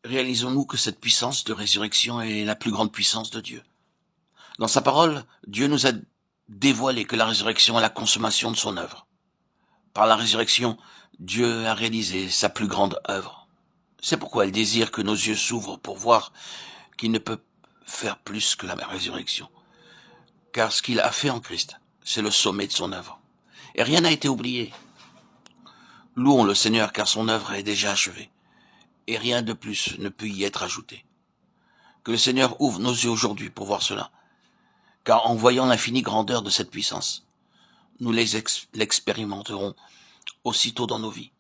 Réalisons-nous que cette puissance de résurrection est la plus grande puissance de Dieu. Dans sa parole, Dieu nous a dévoilé que la résurrection est la consommation de son œuvre. Par la résurrection, Dieu a réalisé sa plus grande œuvre. C'est pourquoi il désire que nos yeux s'ouvrent pour voir qu'il ne peut faire plus que la résurrection. Car ce qu'il a fait en Christ, c'est le sommet de son œuvre. Et rien n'a été oublié. Louons le Seigneur car son œuvre est déjà achevée. Et rien de plus ne peut y être ajouté. Que le Seigneur ouvre nos yeux aujourd'hui pour voir cela. Car en voyant l'infinie grandeur de cette puissance, nous l'expérimenterons aussitôt dans nos vies.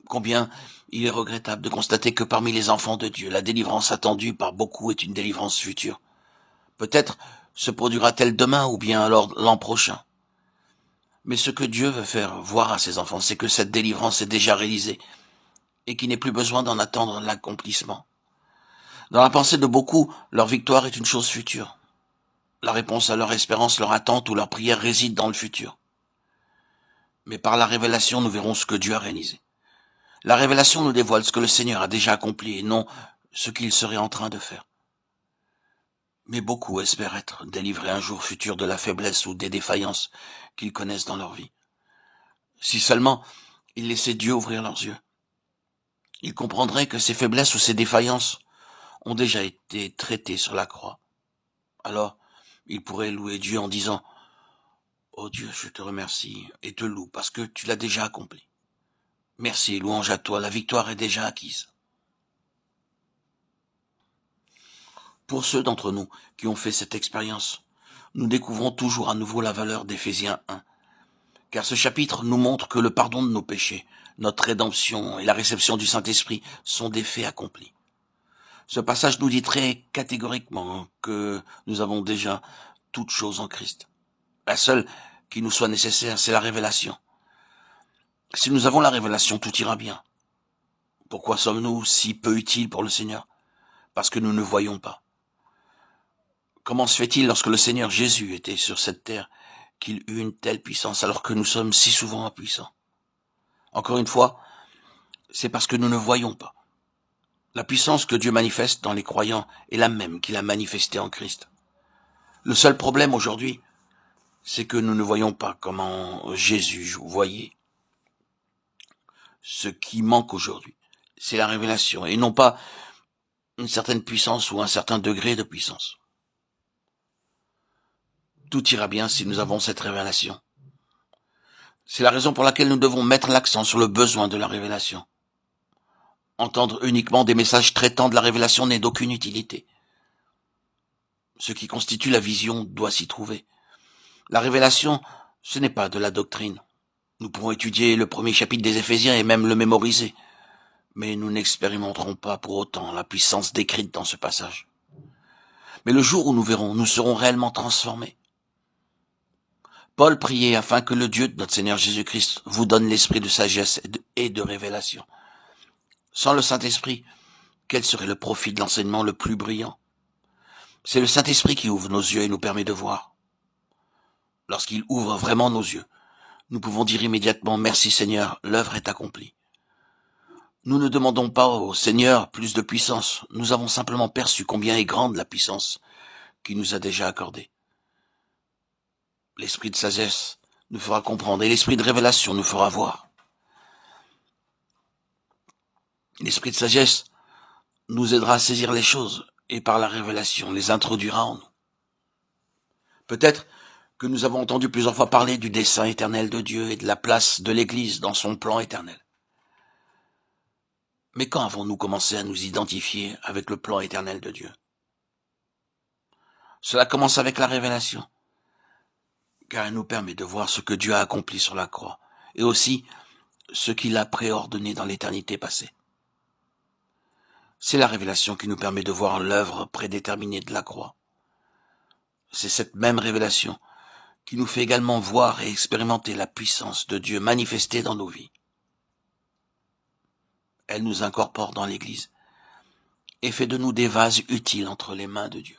Combien il est regrettable de constater que parmi les enfants de Dieu, la délivrance attendue par beaucoup est une délivrance future. Peut-être se produira-t-elle demain ou bien alors l'an prochain. Mais ce que Dieu veut faire voir à ses enfants, c'est que cette délivrance est déjà réalisée et qu'il n'est plus besoin d'en attendre l'accomplissement. Dans la pensée de beaucoup, leur victoire est une chose future. La réponse à leur espérance, leur attente ou leur prière réside dans le futur. Mais par la révélation, nous verrons ce que Dieu a réalisé. La révélation nous dévoile ce que le Seigneur a déjà accompli et non ce qu'il serait en train de faire. Mais beaucoup espèrent être délivrés un jour futur de la faiblesse ou des défaillances qu'ils connaissent dans leur vie. Si seulement ils laissaient Dieu ouvrir leurs yeux, ils comprendraient que ces faiblesses ou ces défaillances ont déjà été traitées sur la croix. Alors, ils pourraient louer Dieu en disant « Oh Dieu, je te remercie et te loue parce que tu l'as déjà accompli. Merci et louange à toi, la victoire est déjà acquise. » Pour ceux d'entre nous qui ont fait cette expérience, nous découvrons toujours à nouveau la valeur d'Éphésiens 1. Car ce chapitre nous montre que le pardon de nos péchés, notre rédemption et la réception du Saint-Esprit sont des faits accomplis. Ce passage nous dit très catégoriquement que nous avons déjà toutes choses en Christ. La seule qui nous soit nécessaire, c'est la révélation. Si nous avons la révélation, tout ira bien. Pourquoi sommes-nous si peu utiles pour le Seigneur? Parce que nous ne voyons pas. Comment se fait-il lorsque le Seigneur Jésus était sur cette terre qu'il eut une telle puissance alors que nous sommes si souvent impuissants? Encore une fois, c'est parce que nous ne voyons pas. La puissance que Dieu manifeste dans les croyants est la même qu'il a manifestée en Christ. Le seul problème aujourd'hui, c'est que nous ne voyons pas comment Jésus voyait. Ce qui manque aujourd'hui, c'est la révélation et non pas une certaine puissance ou un certain degré de puissance. Tout ira bien si nous avons cette révélation. C'est la raison pour laquelle nous devons mettre l'accent sur le besoin de la révélation. Entendre uniquement des messages traitant de la révélation n'est d'aucune utilité. Ce qui constitue la vision doit s'y trouver. La révélation, ce n'est pas de la doctrine. Nous pouvons étudier le premier chapitre des Éphésiens et même le mémoriser. Mais nous n'expérimenterons pas pour autant la puissance décrite dans ce passage. Mais le jour où nous verrons, nous serons réellement transformés. Paul priait afin que le Dieu de notre Seigneur Jésus-Christ vous donne l'esprit de sagesse et de révélation. Sans le Saint-Esprit, quel serait le profit de l'enseignement le plus brillant? C'est le Saint-Esprit qui ouvre nos yeux et nous permet de voir. Lorsqu'il ouvre vraiment nos yeux, nous pouvons dire immédiatement « Merci Seigneur, l'œuvre est accomplie ». Nous ne demandons pas au Seigneur plus de puissance, nous avons simplement perçu combien est grande la puissance qu'il nous a déjà accordée. L'esprit de sagesse nous fera comprendre et l'esprit de révélation nous fera voir. L'esprit de sagesse nous aidera à saisir les choses et par la révélation les introduira en nous. Peut-être que nous avons entendu plusieurs fois parler du dessein éternel de Dieu et de la place de l'Église dans son plan éternel. Mais quand avons-nous commencé à nous identifier avec le plan éternel de Dieu? Cela commence avec la révélation, car elle nous permet de voir ce que Dieu a accompli sur la croix, et aussi ce qu'il a préordonné dans l'éternité passée. C'est la révélation qui nous permet de voir l'œuvre prédéterminée de la croix. C'est cette même révélation qui nous fait également voir et expérimenter la puissance de Dieu manifestée dans nos vies. Elle nous incorpore dans l'Église et fait de nous des vases utiles entre les mains de Dieu.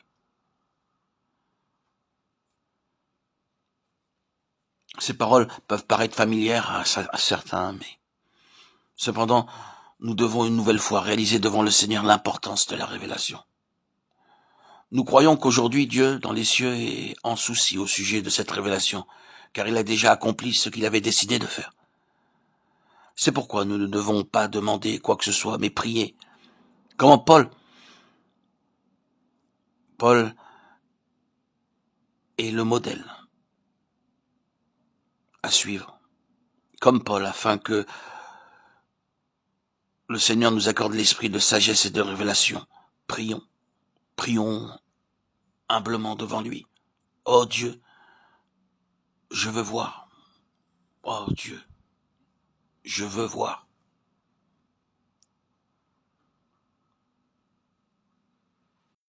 Ces paroles peuvent paraître familières à certains, mais cependant, nous devons une nouvelle fois réaliser devant le Seigneur l'importance de la révélation. Nous croyons qu'aujourd'hui Dieu, dans les cieux, est en souci au sujet de cette révélation, car il a déjà accompli ce qu'il avait décidé de faire. C'est pourquoi nous ne devons pas demander quoi que ce soit, mais prier. Comment Paul est le modèle à suivre, comme Paul, afin que le Seigneur nous accorde l'esprit de sagesse et de révélation. Prions, prions humblement devant lui. Oh Dieu, je veux voir. Oh Dieu, je veux voir.